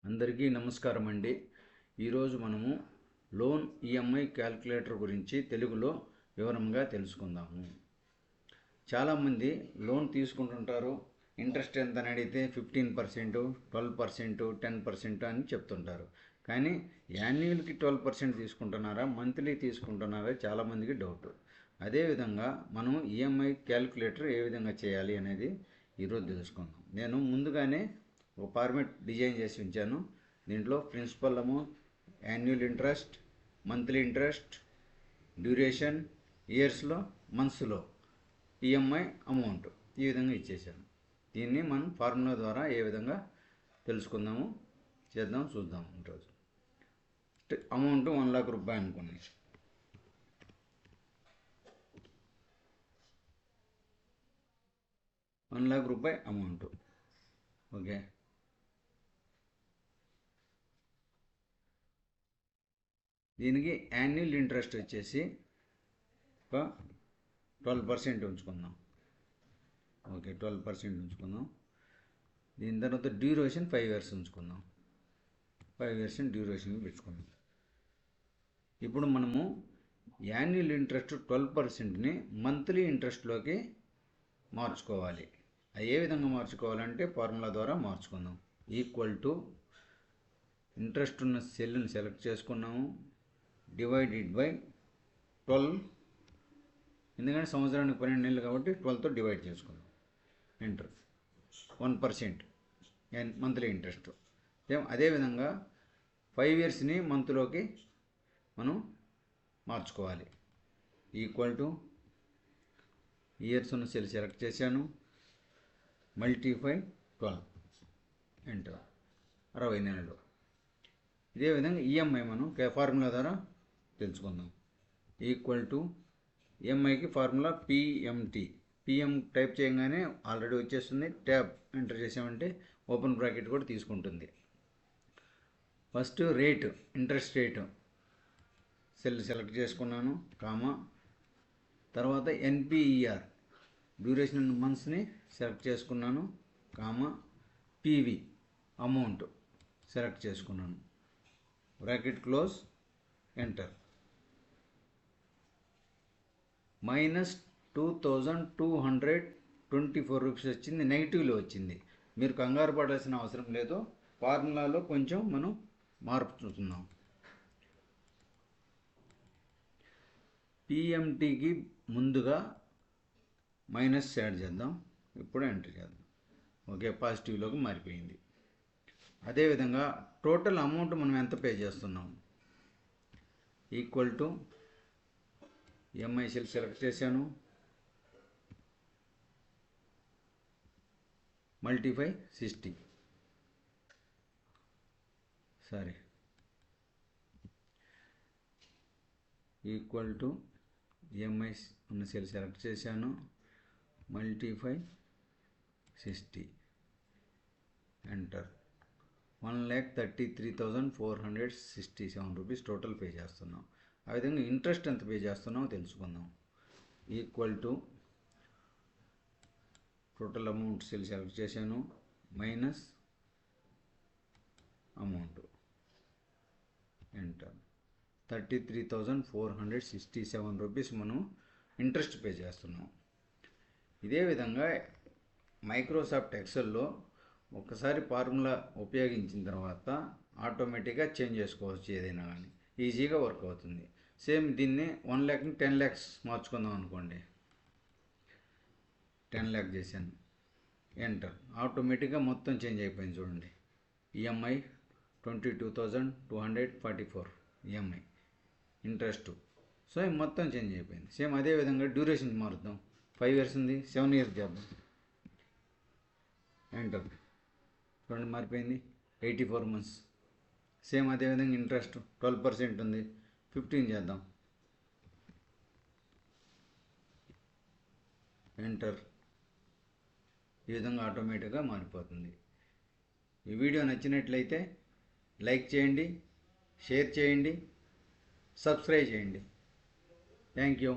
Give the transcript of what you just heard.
అందరికీ నమస్కారం అండి. ఈరోజు మనము లోన్ ఈఎంఐ క్యాల్కులేటర్ గురించి తెలుగులో వివరంగా తెలుసుకుందాము. చాలామంది లోన్ తీసుకుంటుంటారు. ఇంట్రెస్ట్ ఎంత అని అడిగితే 15%, 12%, 10% అని చెప్తుంటారు. కానీ యాన్యువల్కి 12% తీసుకుంటున్నారా, మంత్లీ తీసుకుంటున్నారా చాలామందికి డౌట్. అదేవిధంగా మనం ఈఎంఐ క్యాల్కులేటర్ ఏ విధంగా చేయాలి అనేది ఈరోజు తెలుసుకుందాం. నేను ముందుగానే ఒక ఫార్మెట్ డిజైన్ చేసి ఉంచాను. దీంట్లో principal amount, annual interest, monthly interest, duration, ఇయర్స్లో, మంత్స్లో ఈఎంఐ అమౌంట్ ఈ విధంగా ఇచ్చేసాను. దీన్ని మనం ఫార్ములా ద్వారా ఏ విధంగా తెలుసుకుందాము, చూద్దాం. ఈరోజు అమౌంట్ 1,00,000 రూపాయలు అనుకోండి. ₹1,00,000 అమౌంట్. ఓకే, దీనికి యాన్యువల్ ఇంట్రెస్ట్ వచ్చేసి ఒక 12% ఉంచుకుందాం. ఓకే, 12% ఉంచుకుందాం. దీని తర్వాత డ్యూరేషన్ 5 years ఉంచుకుందాం. 5 years డ్యూరేషన్ పెట్టుకుందాం. ఇప్పుడు మనము యాన్యువల్ ఇంట్రెస్ట్ 12%ని మంత్లీ ఇంట్రెస్ట్లోకి మార్చుకోవాలి. అది ఏ విధంగా మార్చుకోవాలంటే ఫార్ములా ద్వారా మార్చుకుందాం. ఈక్వల్ టు ఇంట్రెస్ట్ ఉన్న సెల్ని సెలెక్ట్ చేసుకున్నాము, డివైడెడ్ బై 12, ఎందుకంటే సంవత్సరానికి 12 నెలలు కాబట్టి 12తో డివైడ్ చేసుకుందాం. ఎంటర్. 1% monthly interest. అదేవిధంగా 5 yearsని మంత్లోకి మనం మార్చుకోవాలి. ఈక్వల్ టు ఇయర్స్ ఉన్న సెల్ సెలెక్ట్ చేశాను, మల్టిప్లై 12, ఎంటర్. 60 నెలలు. ఇదే విధంగా ఈఎంఐ మనం ఫార్ములా ద్వారా తెలుసుకుందాం. ఈక్వల్ టు ఈఎంఐకి ఫార్ములా పిఎంటి. పిఎం టైప్ చేయగానే ఆల్రెడీ వచ్చేస్తుంది. ట్యాబ్ ఎంటర్ చేసామంటే ఓపెన్ బ్రాకెట్ కూడా తీసుకుంటుంది. First rate, interest rate cell select చేసుకున్నాను, కామా. తర్వాత ఎన్పిఈఆర్, డ్యూరేషన్ మంత్స్ని సెలెక్ట్ చేసుకున్నాను, కామా. పివి, అమౌంట్ సెలెక్ట్ చేసుకున్నాను, బ్రాకెట్ క్లోజ్, ఎంటర్. -2,224 వచ్చింది. నెగిటివ్లో వచ్చింది. మీరు కంగారు పడాల్సిన అవసరం లేదు. ఫార్ములాలో కొంచెం మనం మార్పు చూస్తున్నాం. పిఎంటికి ముందుగా మైనస్ యాడ్ చేద్దాం. ఇప్పుడు ఎంటర్ చేద్దాం. ఓకే, పాజిటివ్లోకి మారిపోయింది. అదేవిధంగా టోటల్ అమౌంట్ మనం ఎంత పే చేస్తున్నాం. Equal to EMI cell select చేశాను, మల్టిప్లై 60. ఈక్వల్ టు ఈఎంఐ ఉన్న సెల్ సెలెక్ట్ చేశాను, multiply 60, enter. 1,33,467 rupees total pay చేస్తున్నాం. ఆ విధంగా ఇంట్రెస్ట్ ఎంత పే చేస్తున్నామో తెలుసుకుందాం. Equal to total amount cell select చేశాను, మైనస్ అమౌంట్, ఎంటర్. 33,467 రూపీస్ మనం ఇంట్రెస్ట్ పే చేస్తున్నాం. ఇదే విధంగా మైక్రోసాఫ్ట్ ఎక్సెల్లో ఒకసారి ఫార్ములా ఉపయోగించిన తర్వాత ఆటోమేటిక్గా చేంజ్ చేసుకోవచ్చు. ఏదైనా కానీ ఈజీగా వర్క్ అవుతుంది. సేమ్ దీన్ని 1 lakhని 10 lakhs మార్చుకుందాం అనుకోండి. 10 lakh చేశాను, ఎంటర్. ఆటోమేటిక్గా మొత్తం చేంజ్ అయిపోయింది. చూడండి, ఈఎంఐ 22,244 ఈఎంఐ ఇంట్రెస్ట్. సో మొత్తం చేంజ్ అయిపోయింది. సేమ్ అదేవిధంగా డ్యూరేషన్ మారుద్దాం. 5 years ఉంది, 7 years చేద్దాం. ఎంటర్. చూడండి, మారిపోయింది. 84 months. సేమ్ అదేవిధంగా ఇంట్రెస్ట్ 12% ఉంది, 15 చేద్దాం. ఎంటర్. ఈ విధంగా ఆటోమేటిక్గా మారిపోతుంది. ఈ వీడియో నచ్చినట్లయితే లైక్ చేయండి, షేర్ చేయండి, సబ్స్క్రైబ్ చేయండి. Thank you.